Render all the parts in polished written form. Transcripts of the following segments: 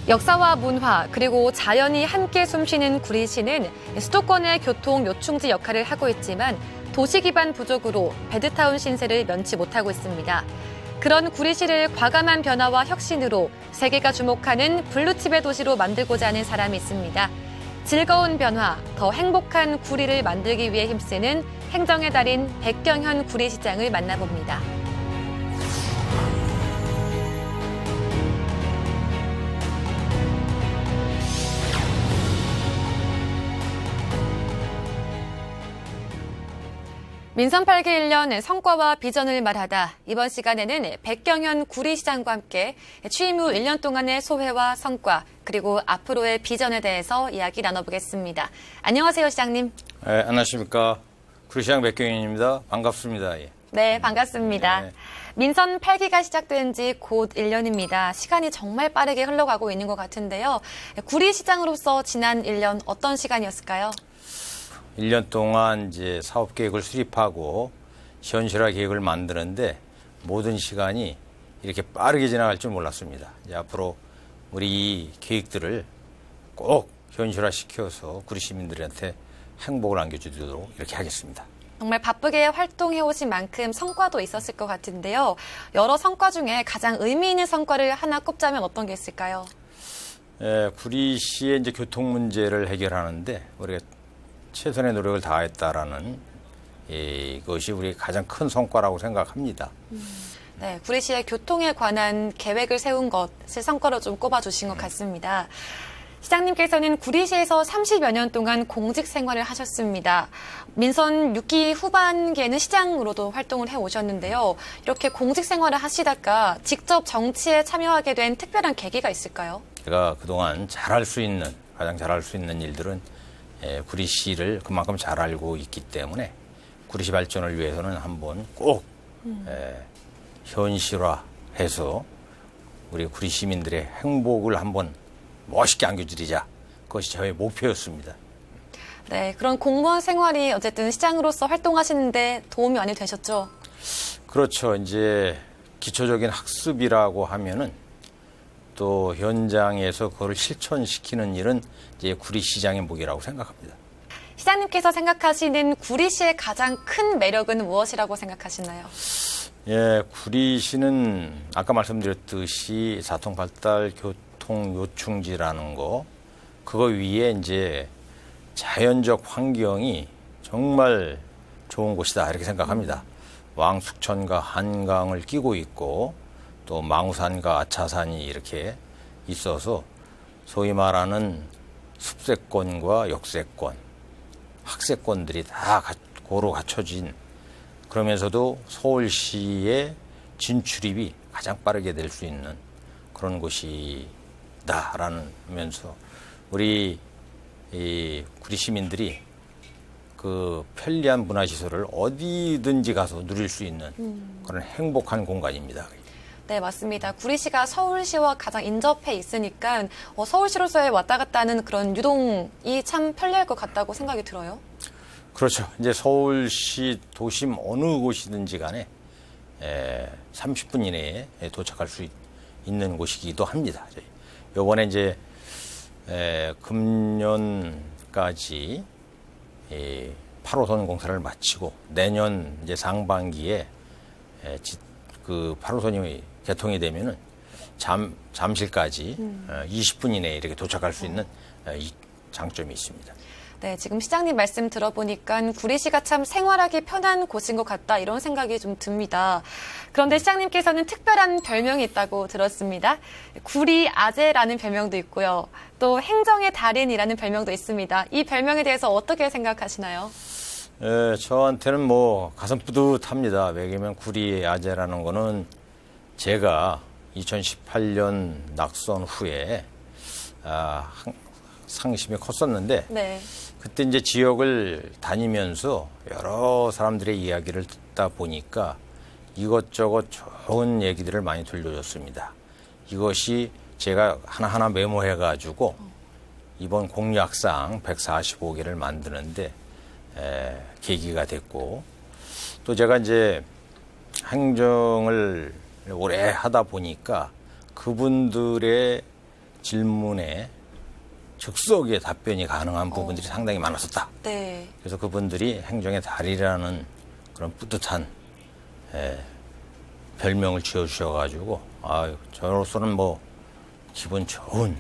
역사와 문화 그리고 자연이 함께 숨쉬는 구리시는 수도권의 교통 요충지 역할을 하고 있지만 도시 기반 부족으로 베드타운 신세를 면치 못하고 있습니다. 그런 구리시를 과감한 변화와 혁신으로 세계가 주목하는 블루칩의 도시로 만들고자 하는 사람이 있습니다. 즐거운 변화, 더 행복한 구리를 만들기 위해 힘쓰는 행정의 달인 백경현 구리시장을 만나봅니다. 민선 8기 1년 성과와 비전을 말하다 이번 시간에는 백경현 구리시장과 함께 취임 후 1년 동안의 소회와 성과 그리고 앞으로의 비전에 대해서 이야기 나눠보겠습니다. 안녕하세요, 시장님. 네, 안녕하십니까. 구리시장 백경현입니다. 반갑습니다. 예. 네, 반갑습니다. 네. 민선 8기가 시작된 지 곧 1년입니다. 시간이 정말 빠르게 흘러가고 있는 것 같은데요. 구리시장으로서 지난 1년 어떤 시간이었을까요? 1년 동안 이제 사업 계획을 수립하고 현실화 계획을 만드는데 모든 시간이 이렇게 빠르게 지나갈 줄 몰랐습니다. 이제 앞으로 우리 이 계획들을 꼭 현실화 시켜서 구리 시민들한테 행복을 안겨주도록 이렇게 하겠습니다. 정말 바쁘게 활동해 오신 만큼 성과도 있었을 것 같은데요. 여러 성과 중에 가장 의미 있는 성과를 하나 꼽자면 어떤 게 있을까요? 구리시의 이제 교통 문제를 해결하는데 우리가 최선의 노력을 다했다라는 이것이 우리 가장 큰 성과라고 생각합니다. 네, 구리시의 교통에 관한 계획을 세운 것을 성과로 좀 꼽아주신 것 같습니다. 시장님께서는 구리시에서 30여 년 동안 공직 생활을 하셨습니다. 민선 6기 후반기에는 시장으로도 활동을 해오셨는데요. 이렇게 공직 생활을 하시다가 직접 정치에 참여하게 된 특별한 계기가 있을까요? 제가 그동안 가장 잘할 수 있는 일들은 구리시를 그만큼 잘 알고 있기 때문에 구리시 발전을 위해서는 한번 꼭 현실화해서 우리 구리 시민들의 행복을 한번 멋있게 안겨드리자. 그것이 저의 목표였습니다. 네, 그런 공무원 생활이 어쨌든 시장으로서 활동하시는데 도움이 많이 되셨죠? 그렇죠. 이제 기초적인 학습이라고 하면은 또 현장에서 그걸 실천시키는 일은 이제 구리시장의 몫이라고 생각합니다. 시장님께서 생각하시는 구리시의 가장 큰 매력은 무엇이라고 생각하시나요? 예, 구리시는 아까 말씀드렸듯이 사통팔달 교통 요충지라는 거, 그거 위에 이제 자연적 환경이 정말 좋은 곳이다 이렇게 생각합니다. 왕숙천과 한강을 끼고 있고 또 망우산과 아차산이 이렇게 있어서 소위 말하는 숲세권과 역세권, 학세권들이 다 고루 갖춰진, 그러면서도 서울시의 진출입이 가장 빠르게 될 수 있는 그런 곳이다라면서 우리 이 구리 시민들이 그 편리한 문화시설을 어디든지 가서 누릴 수 있는 그런 행복한 공간입니다. 네, 맞습니다. 구리시가 서울시와 가장 인접해 있으니까 서울시로서의 왔다 갔다 하는 그런 유동이 참 편리할 것 같다고 생각이 들어요. 그렇죠. 이제 서울시 도심 어느 곳이든지 간에 30분 이내에 도착할 수 있는 곳이기도 합니다. 이번에 이제 금년까지 8호선 공사를 마치고 내년 이제 상반기에 그 8호선이 개통이 되면은 잠실까지 20분 이내에 이렇게 도착할 수 있는 이 장점이 있습니다. 네, 지금 시장님 말씀 들어보니까 구리시가 참 생활하기 편한 곳인 것 같다 이런 생각이 좀 듭니다. 그런데 시장님께서는 특별한 별명이 있다고 들었습니다. 구리 아재라는 별명도 있고요. 또 행정의 달인이라는 별명도 있습니다. 이 별명에 대해서 어떻게 생각하시나요? 저한테는 뭐 가슴 뿌듯합니다. 왜냐하면 구리 아재라는 거는 제가 2018년 낙선 후에 상심이 컸었는데 네. 그때 이제 지역을 다니면서 여러 사람들의 이야기를 듣다 보니까 이것저것 좋은 얘기들을 많이 들려줬습니다. 이것이 제가 하나하나 메모해가지고 이번 공약상 145개를 만드는데 계기가 됐고, 또 제가 이제 행정을 오래 하다 보니까 그분들의 질문에 즉석에 답변이 가능한 부분들이 상당히 많았었다. 네. 그래서 그분들이 행정의 달이라는 그런 뿌듯한 별명을 지어주셔가지고 저로서는 뭐 기분 좋은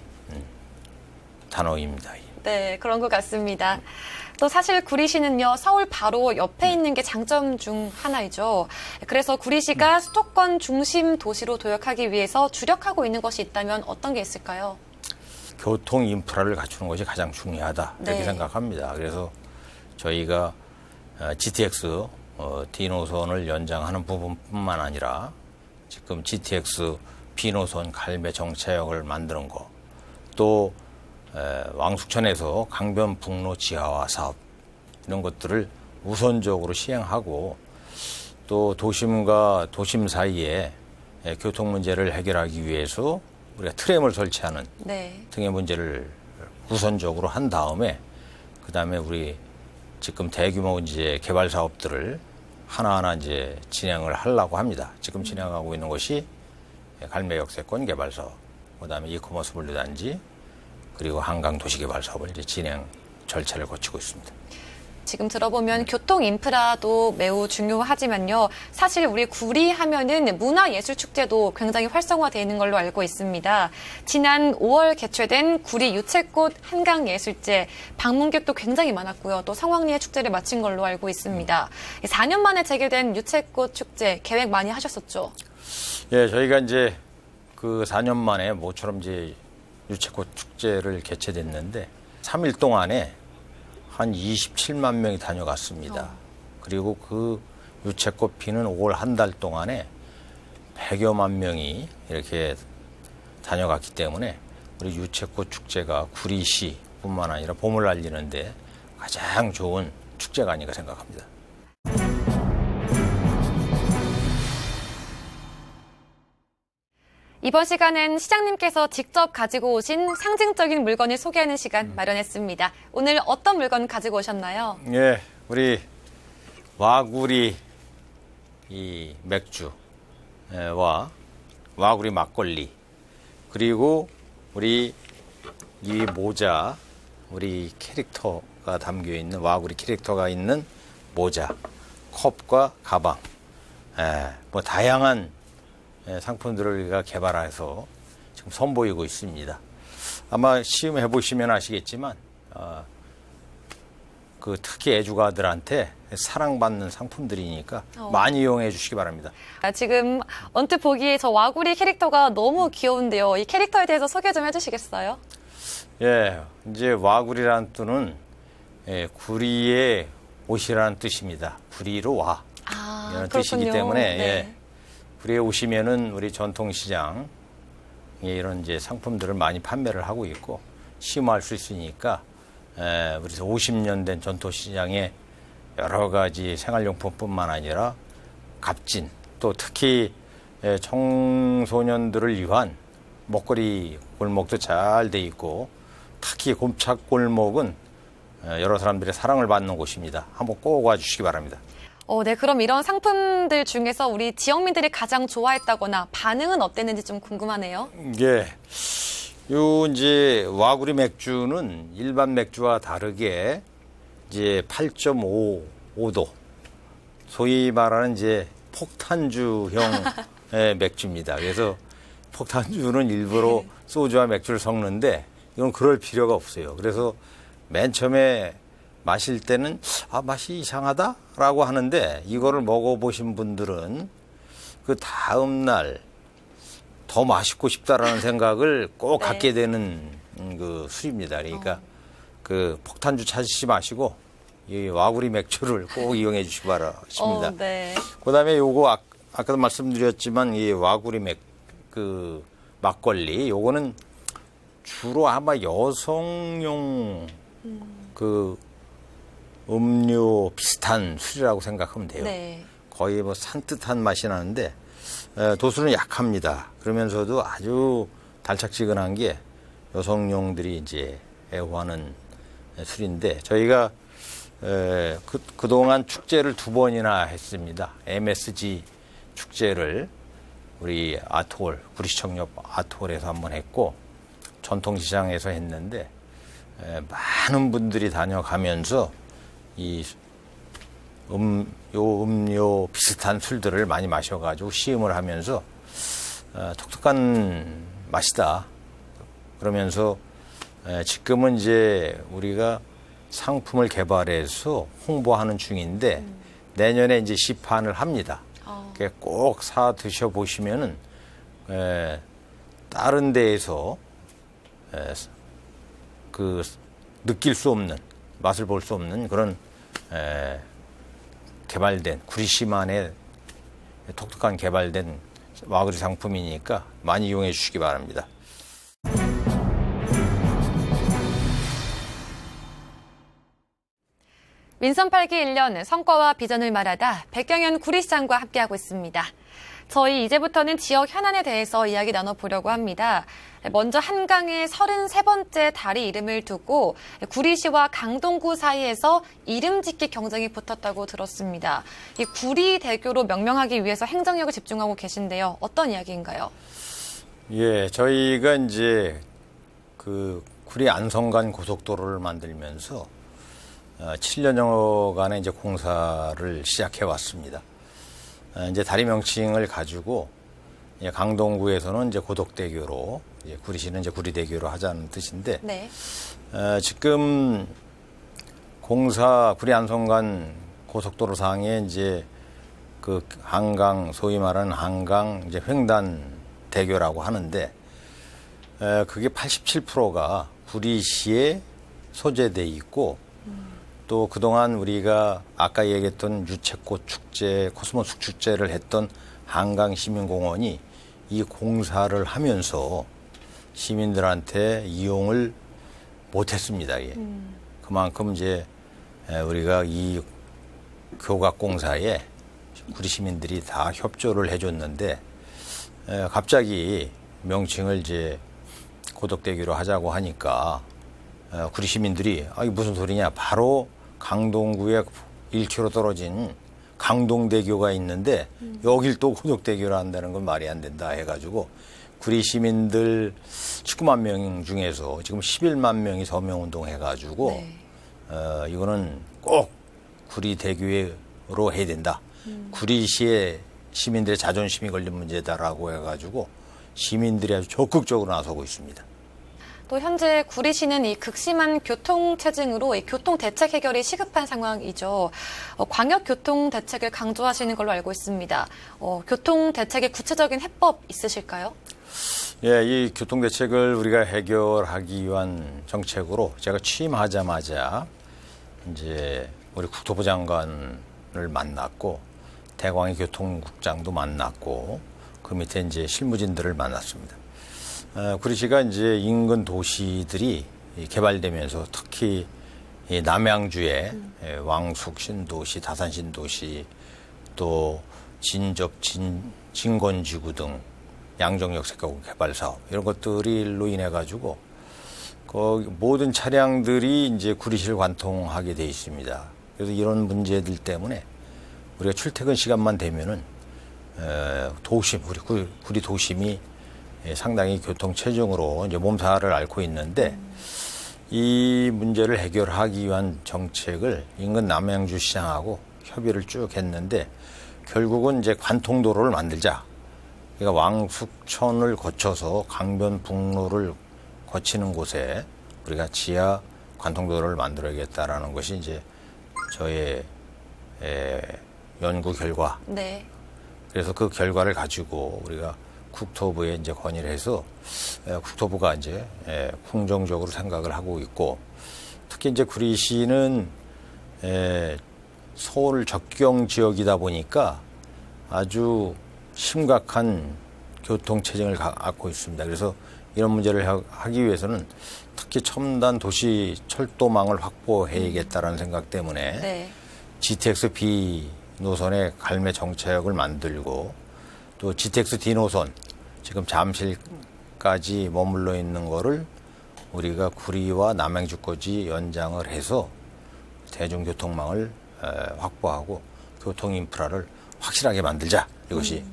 단어입니다. 네, 그런 것 같습니다. 또 사실 구리시는요, 서울 바로 옆에 있는 게 장점 중 하나이죠. 그래서 구리시가 수도권 중심 도시로 도약하기 위해서 주력하고 있는 것이 있다면 어떤 게 있을까요? 교통 인프라를 갖추는 것이 가장 중요하다 이렇게 네. 생각합니다. 그래서 저희가 GTX D 노선을 연장하는 부분뿐만 아니라 지금 GTX B 노선 갈배 정차역을 만드는 거, 또 왕숙천에서 강변북로 지하화 사업 이런 것들을 우선적으로 시행하고, 또 도심과 도심 사이에 교통 문제를 해결하기 위해서 우리가 트램을 설치하는 네. 등의 문제를 우선적으로 한 다음에 그다음에 우리 지금 대규모 이제 개발 사업들을 하나하나 이제 진행을 하려고 합니다. 지금 진행하고 있는 것이 갈매 역세권 개발 사업, 그다음에 이커머스 분류단지, 그리고 한강 도시 개발 사업을 이제 진행 절차를 거치고 있습니다. 지금 들어보면 교통 인프라도 매우 중요하지만요. 사실 우리 구리 하면은 문화예술축제도 굉장히 활성화되어 있는 걸로 알고 있습니다. 지난 5월 개최된 구리 유채꽃 한강예술제 방문객도 굉장히 많았고요. 또 성황리에 축제를 마친 걸로 알고 있습니다. 4년 만에 재개된 유채꽃 축제 계획 많이 하셨었죠? 예, 저희가 이제 그 4년 만에 모처럼 이제 유채꽃 축제를 개최됐는데 3일 동안에 한 27만 명이 다녀갔습니다. 그리고 그 유채꽃 피는 5월 한 달 동안에 100여만 명이 이렇게 다녀갔기 때문에 우리 유채꽃 축제가 구리시뿐만 아니라 봄을 알리는데 가장 좋은 축제가 아닌가 생각합니다. 이번 시간은 시장님께서 직접 가지고 오신 상징적인 물건을 소개하는 시간 마련했습니다. 오늘 어떤 물건 가지고 오셨나요? 예, 우리 와구리 이 맥주와 와구리 막걸리, 그리고 우리 이 모자, 우리 캐릭터가 담겨 있는 와구리 캐릭터가 있는 모자, 컵과 가방, 뭐 다양한 상품들을 우리가 개발해서 지금 선보이고 있습니다. 아마 시음해 보시면 아시겠지만 그 특히 애주가들한테 사랑받는 상품들이니까 많이 이용해 주시기 바랍니다. 지금 언뜻 보기에 저 와구리 캐릭터가 너무 귀여운데요. 이 캐릭터에 대해서 소개 좀 해주시겠어요? 예, 이제 와구리라는 뜻은 구리의 옷이라는 뜻입니다. 구리로 와 이런 뜻이기 때문에 네. 구리에 오시면은 우리 전통시장 이런 이제 상품들을 많이 판매를 하고 있고 심화할 수 있으니까 우리 50년 된 전통시장에 여러 가지 생활용품뿐만 아니라 값진, 또 특히 청소년들을 위한 먹거리 골목도 잘 돼 있고, 특히 곰착골목은 여러 사람들의 사랑을 받는 곳입니다. 한번 꼭 와주시기 바랍니다. 네, 그럼 이런 상품들 중에서 우리 지역민들이 가장 좋아했다거나 반응은 어땠는지 좀 궁금하네요. 예. 요 이제 와구리 맥주는 일반 맥주와 다르게 이제 8.5도, 소위 말하는 이제 폭탄주형 맥주입니다. 그래서 폭탄주는 일부러 소주와 맥주를 섞는데 이건 그럴 필요가 없어요. 그래서 맨 처음에 마실 때는 맛이 이상하다라고 하는데, 이거를 먹어보신 분들은 그 다음 날 더 맛있고 싶다라는 생각을 꼭 갖게 되는 그 술입니다. 그러니까 그 폭탄주 찾으시 마시고 이 와구리 맥주를 꼭 이용해 주시기 바랍니다. 네. 그다음에 요거 아까도 말씀드렸지만 이 와구리 막걸리, 요거는 주로 아마 여성용 그 음료 비슷한 술이라고 생각하면 돼요. 네. 거의 뭐 산뜻한 맛이 나는데 도수는 약합니다. 그러면서도 아주 달짝지근한 게 여성용들이 이제 애호하는 술인데, 저희가 그동안 축제를 2번이나 했습니다. MSG 축제를 우리 아트홀, 구리시청 옆 아트홀에서 한번 했고, 전통시장에서 했는데 많은 분들이 다녀가면서 이 음료 비슷한 술들을 많이 마셔가지고 시음을 하면서 독특한 맛이다. 그러면서 지금은 이제 우리가 상품을 개발해서 홍보하는 중인데 내년에 이제 시판을 합니다. 꼭 사 드셔 보시면은 다른 데에서 그 느낄 수 없는 맛을 볼 수 없는 그런 개발된 구리시만의 독특한 개발된 와그리 상품이니까 많이 이용해 주시기 바랍니다. 민선 8기 1년 성과와 비전을 말하다 백경현 구리시장과 함께하고 있습니다. 저희 이제부터는 지역 현안에 대해서 이야기 나눠보려고 합니다. 먼저 한강의 33번째 다리 이름을 두고 구리시와 강동구 사이에서 이름 짓기 경쟁이 붙었다고 들었습니다. 이 구리대교로 명명하기 위해서 행정력을 집중하고 계신데요. 어떤 이야기인가요? 예, 저희가 이제 그 구리 안성간 고속도로를 만들면서 7년여간의 이제 공사를 시작해 왔습니다. 이제 다리 명칭을 가지고 강동구에서는 이제 고덕대교로, 구리시는 이제 구리대교로 하자는 뜻인데, 네. 지금 구리 안성간 고속도로상에 이제 그 한강, 소위 말하는 한강 이제 횡단대교라고 하는데, 그게 87%가 구리시에 소재돼 있고, 또 그동안 우리가 아까 얘기했던 유채꽃 축제, 코스모스 축제를 했던 한강시민공원이 이 공사를 하면서 시민들한테 이용을 못했습니다. 예. 그만큼 이제 우리가 이 교각공사에 구리 시민들이 다 협조를 해줬는데 갑자기 명칭을 이제 고덕대교로 하자고 하니까 구리 시민들이 이게 무슨 소리냐, 바로 강동구에 1km 떨어진 강동대교가 있는데 여길 또 고덕대교로 한다는 건 말이 안 된다 해가지고 구리 시민들 19만 명 중에서 지금 11만 명이 서명운동 해가지고 네. 이거는 꼭 구리대교로 해야 된다. 구리시의 시민들의 자존심이 걸린 문제다라고 해가지고 시민들이 아주 적극적으로 나서고 있습니다. 또 현재 구리시는 이 극심한 교통체증으로 이 교통대책 해결이 시급한 상황이죠. 광역교통대책을 강조하시는 걸로 알고 있습니다. 교통대책의 구체적인 해법 있으실까요? 예, 이 교통대책을 우리가 해결하기 위한 정책으로 제가 취임하자마자 이제 우리 국토부 장관을 만났고 대광의 교통국장도 만났고 그 밑에 이제 실무진들을 만났습니다. 구리시가 이제 인근 도시들이 개발되면서 특히 이 남양주의 왕숙 신도시, 다산 신도시, 또 진건지구 등 양정역 색가구 개발 사업 이런 것들이 일로 인해 가지고 그 모든 차량들이 이제 구리시를 관통하게 돼 있습니다. 그래서 이런 문제들 때문에 우리가 출퇴근 시간만 되면은 도심, 구리 도심이 상당히 교통 체증으로 이제 몸살을 앓고 있는데 이 문제를 해결하기 위한 정책을 인근 남양주 시장하고 협의를 쭉 했는데 결국은 이제 관통도로를 만들자. 그러니까 왕숙천을 거쳐서 강변북로를 거치는 곳에 우리가 지하 관통도로를 만들어야겠다라는 것이 이제 저의 연구 결과. 네. 그래서 그 결과를 가지고 우리가 국토부에 이제 건의를 해서 국토부가 이제 긍정적으로 생각을 하고 있고 특히 이제 구리시는 서울 접경 지역이다 보니까 아주 심각한 교통체증을 갖고 있습니다. 그래서 이런 문제를 하기 위해서는 특히 첨단 도시 철도망을 확보해야겠다라는 생각 때문에 네. GTX B 노선의 갈매 정책을 만들고 또 GTX D 노선 지금 잠실까지 머물러 있는 거를 우리가 구리와 남양주까지 연장을 해서 대중교통망을 확보하고 교통 인프라를 확실하게 만들자. 이것이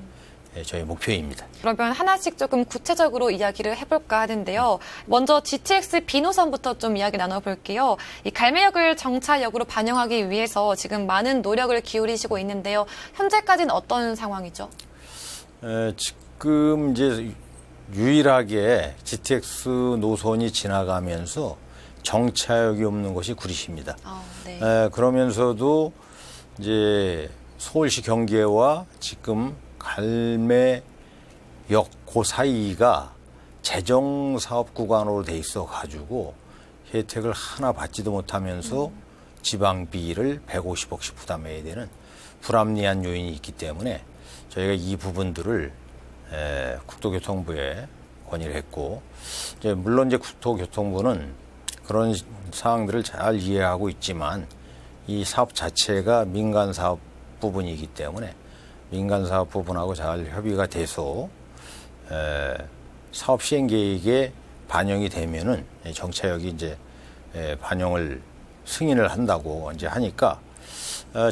저희 목표입니다. 그러면 하나씩 조금 구체적으로 이야기를 해볼까 하는데요. 먼저 GTX B 노선부터 좀 이야기 나눠볼게요. 이 갈매역을 정차역으로 반영하기 위해서 지금 많은 노력을 기울이시고 있는데요. 현재까지는 어떤 상황이죠? 지금 이제 유일하게 GTX 노선이 지나가면서 정차역이 없는 곳이 구리시입니다. 네. 그러면서도 이제 서울시 경계와 지금 갈매역 그 사이가 재정 사업 구간으로 돼 있어 가지고 혜택을 하나 받지도 못하면서 지방비를 150억씩 부담해야 되는 불합리한 요인이 있기 때문에 저희가 이 부분들을 국토교통부에 건의를 했고, 이제 물론 이제 국토교통부는 그런 사항들을 잘 이해하고 있지만 이 사업 자체가 민간 사업 부분이기 때문에 민간 사업 부분하고 잘 협의가 돼서 사업 시행 계획에 반영이 되면은 정차역이 이제 반영을 승인을 한다고 이제 하니까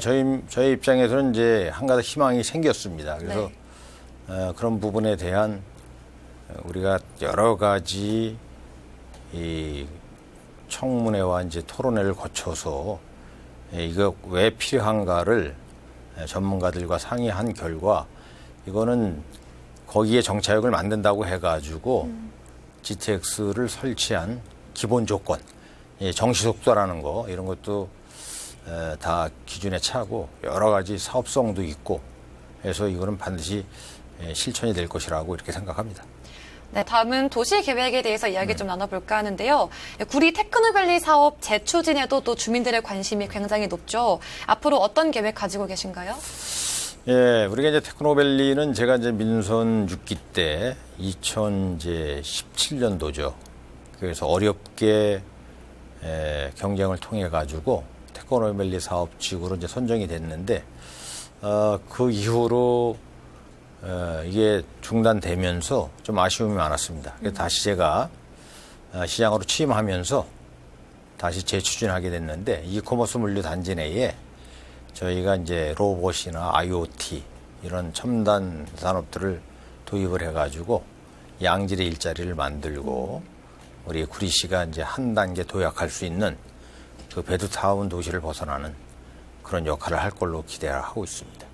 저희 입장에서는 이제 한 가지 희망이 생겼습니다. 그래서 그런 부분에 대한 우리가 여러 가지 이 청문회와 이제 토론회를 거쳐서 이거 왜 필요한가를 전문가들과 상의한 결과 이거는 거기에 정차역을 만든다고 해가지고 GTX를 설치한 기본 조건, 정시속도라는 거 이런 것도 다 기준에 차고 여러 가지 사업성도 있고 해서 이거는 반드시 실천이 될 것이라고 이렇게 생각합니다. 네, 다음은 도시계획에 대해서 이야기 좀 나눠볼까 하는데요. 구리 테크노밸리 사업 재추진에도 또 주민들의 관심이 굉장히 높죠. 앞으로 어떤 계획 가지고 계신가요? 예, 우리가 이제 테크노밸리는 제가 이제 민선 6기 때 2017년도죠. 그래서 어렵게 경쟁을 통해 가지고 테크노밸리 사업지구로 이제 선정이 됐는데 그 이후로 이게 중단되면서 좀 아쉬움이 많았습니다. 그래서 다시 제가 시장으로 취임하면서 다시 재추진하게 됐는데 이커머스 물류 단지 내에 저희가 이제 로봇이나 IoT 이런 첨단 산업들을 도입을 해가지고 양질의 일자리를 만들고 우리 구리시가 이제 한 단계 도약할 수 있는 그 베드타운 도시를 벗어나는 그런 역할을 할 걸로 기대하고 있습니다.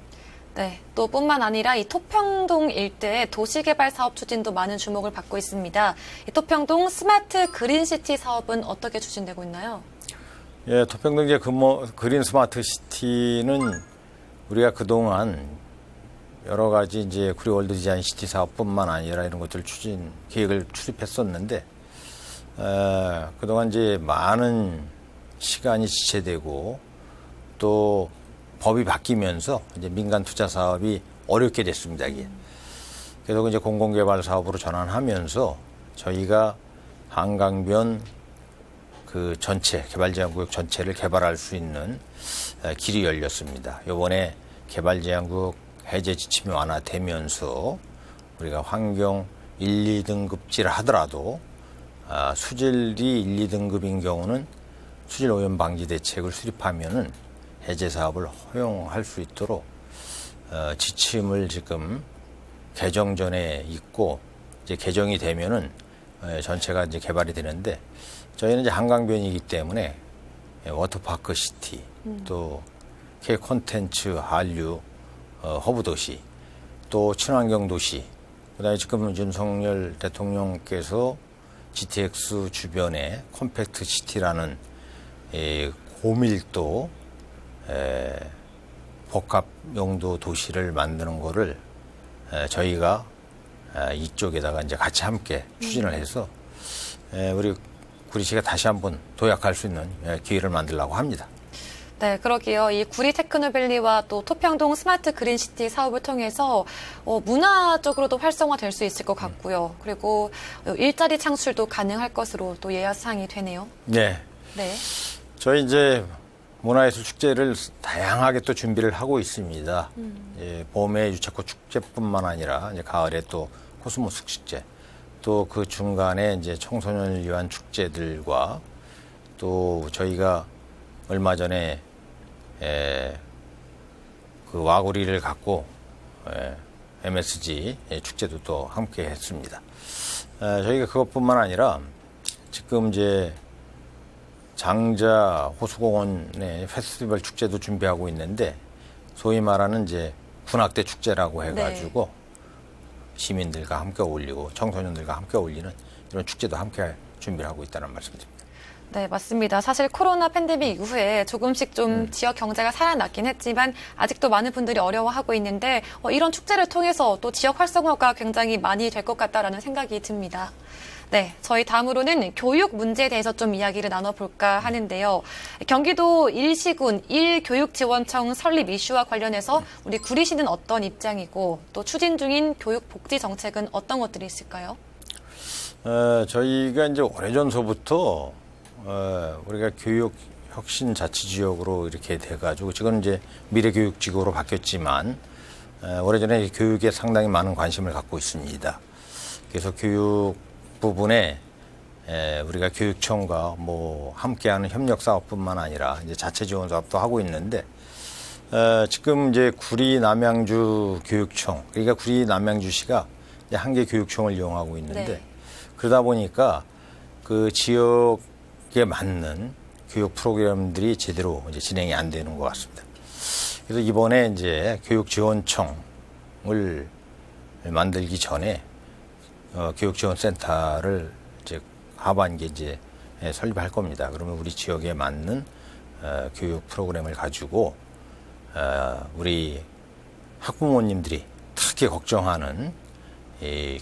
네, 또 뿐만 아니라 이 토평동 일대의 도시개발 사업 추진도 많은 주목을 받고 있습니다. 이 토평동 스마트 그린시티 사업은 어떻게 추진되고 있나요? 예, 토평동 이제 그린 스마트 시티는 우리가 그동안 여러 가지 이제 구리 월드 디자인 시티 사업뿐만 아니라 이런 것들 추진 계획을 출입했었는데 그동안 이제 많은 시간이 지체되고 또 법이 바뀌면서 이제 민간 투자 사업이 어렵게 됐습니다. 이게. 그래서 이제 공공개발 사업으로 전환하면서 저희가 한강변 그 전체 개발제한구역 전체를 개발할 수 있는 길이 열렸습니다. 이번에 개발제한구역 해제 지침이 완화되면서 우리가 환경 1, 2등급지를 하더라도 수질이 1, 2등급인 경우는 수질 오염 방지 대책을 수립하면은 해제 사업을 허용할 수 있도록 지침을 지금 개정 전에 있고 이제 개정이 되면은 전체가 이제 개발이 되는데 저희는 이제 한강변이기 때문에 워터파크 시티 또 K 콘텐츠 한류 허브 도시 또 친환경 도시 그다음에 지금 윤석열 대통령께서 GTX 주변에 컴팩트 시티라는 고밀도 복합 용도 도시를 만드는 거를 저희가 이쪽에다가 이제 같이 함께 추진을 해서 우리 구리시가 다시 한번 도약할 수 있는 기회를 만들려고 합니다. 네, 그러게요. 이 구리 테크노밸리와 또 토평동 스마트 그린시티 사업을 통해서 문화적으로도 활성화될 수 있을 것 같고요. 그리고 일자리 창출도 가능할 것으로 또 예약사항이 되네요. 네. 네. 저희 이제 문화예술 축제를 다양하게 또 준비를 하고 있습니다. 예, 봄에 유채꽃 축제뿐만 아니라 이제 가을에 또 코스모스 축제, 또 그 중간에 이제 청소년을 위한 축제들과 또 저희가 얼마 전에 그 와구리를 갖고 MSG 축제도 또 함께 했습니다. 저희가 그것뿐만 아니라 지금 이제 장자 호수공원의 페스티벌 축제도 준비하고 있는데 소위 말하는 이제 군악대 축제라고 해가지고 시민들과 함께 어울리고 청소년들과 함께 어울리는 이런 축제도 함께 준비를 하고 있다는 말씀드립니다. 네, 맞습니다. 사실 코로나 팬데믹 이후에 조금씩 좀 지역 경제가 살아났긴 했지만 아직도 많은 분들이 어려워하고 있는데 이런 축제를 통해서 또 지역 활성화가 굉장히 많이 될 것 같다라는 생각이 듭니다. 네, 저희 다음으로는 교육 문제에 대해서 좀 이야기를 나눠볼까 하는데요. 경기도 일시군 1교육지원청 설립 이슈와 관련해서 우리 구리시는 어떤 입장이고 또 추진 중인 교육복지 정책은 어떤 것들이 있을까요? 저희가 이제 오래전서부터 우리가 교육 혁신 자치지역으로 이렇게 돼가지고 지금 이제 미래교육지구로 바뀌었지만 오래전에 교육에 상당히 많은 관심을 갖고 있습니다. 그래서 교육 부분에 우리가 교육청과 뭐 함께하는 협력 사업뿐만 아니라 이제 자체 지원 사업도 하고 있는데 지금 이제 구리 남양주 교육청 그러니까 구리 남양주시가 이제 한 개 교육청을 이용하고 있는데 네. 그러다 보니까 그 지역에 맞는 교육 프로그램들이 제대로 이제 진행이 안 되는 것 같습니다. 그래서 이번에 이제 교육지원청을 만들기 전에 교육지원센터를 이제 하반기에 이제 설립할 겁니다. 그러면 우리 지역에 맞는 교육 프로그램을 가지고 우리 학부모님들이 특히 걱정하는 이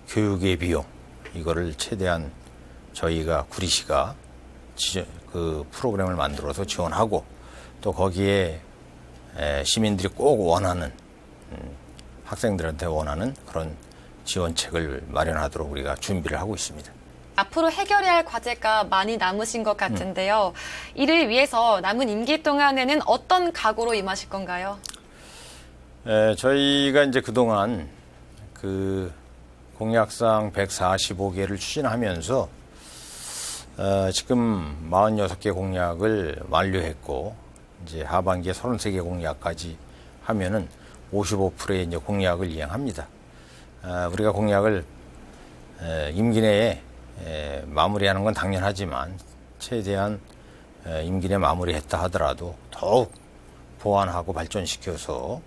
교육의 비용 이거를 최대한 저희가 구리시가 그 프로그램을 만들어서 지원하고 또 거기에 시민들이 꼭 원하는 학생들한테 원하는 그런 지원책을 마련하도록 우리가 준비를 하고 있습니다. 앞으로 해결해야 할 과제가 많이 남으신 것 같은데요. 이를 위해서 남은 임기 동안에는 어떤 각오로 임하실 건가요? 저희가 이제 그동안 그 공약상 145개를 추진하면서 지금 46개 공약을 완료했고 이제 하반기에 33개 공약까지 하면은 55%의 이제 공약을 이행합니다. 우리가 공약을 임기 내에 마무리하는 건 당연하지만 최대한 임기 내에 마무리했다 하더라도 더욱 보완하고 발전시켜서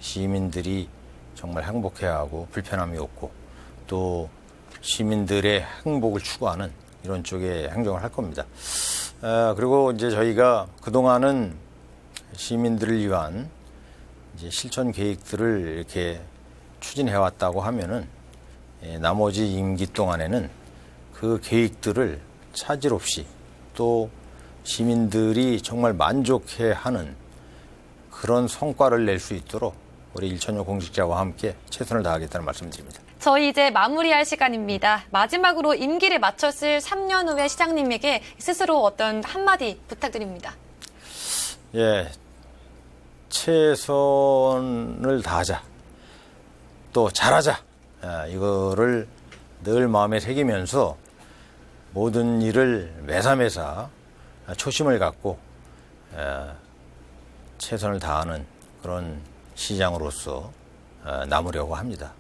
시민들이 정말 행복해하고 불편함이 없고 또 시민들의 행복을 추구하는 이런 쪽의 행정을 할 겁니다. 그리고 이제 저희가 그동안은 시민들을 위한 이제 실천 계획들을 이렇게 추진해왔다고 하면은 나머지 임기 동안에는 그 계획들을 차질 없이 또 시민들이 정말 만족해하는 그런 성과를 낼 수 있도록 우리 일천여 공직자와 함께 최선을 다하겠다는 말씀드립니다. 저희 이제 마무리할 시간입니다. 마지막으로 임기를 마쳤을 3년 후에 시장님에게 스스로 어떤 한마디 부탁드립니다. 예, 최선을 다하자. 또 잘하자. 이거를 늘 마음에 새기면서 모든 일을 매사매사 초심을 갖고 최선을 다하는 그런 시장으로서 남으려고 합니다.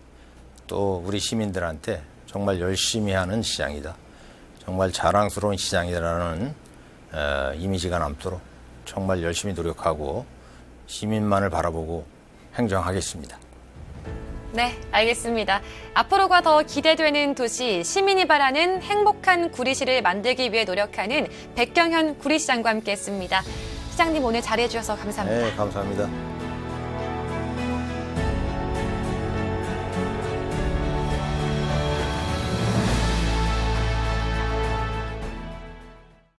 또 우리 시민들한테 정말 열심히 하는 시장이다. 정말 자랑스러운 시장이라는 이미지가 남도록 정말 열심히 노력하고 시민만을 바라보고 행정하겠습니다. 네, 알겠습니다. 앞으로가 더 기대되는 도시, 시민이 바라는 행복한 구리시를 만들기 위해 노력하는 백경현 구리시장과 함께했습니다. 시장님 오늘 잘해주셔서 감사합니다. 네, 감사합니다.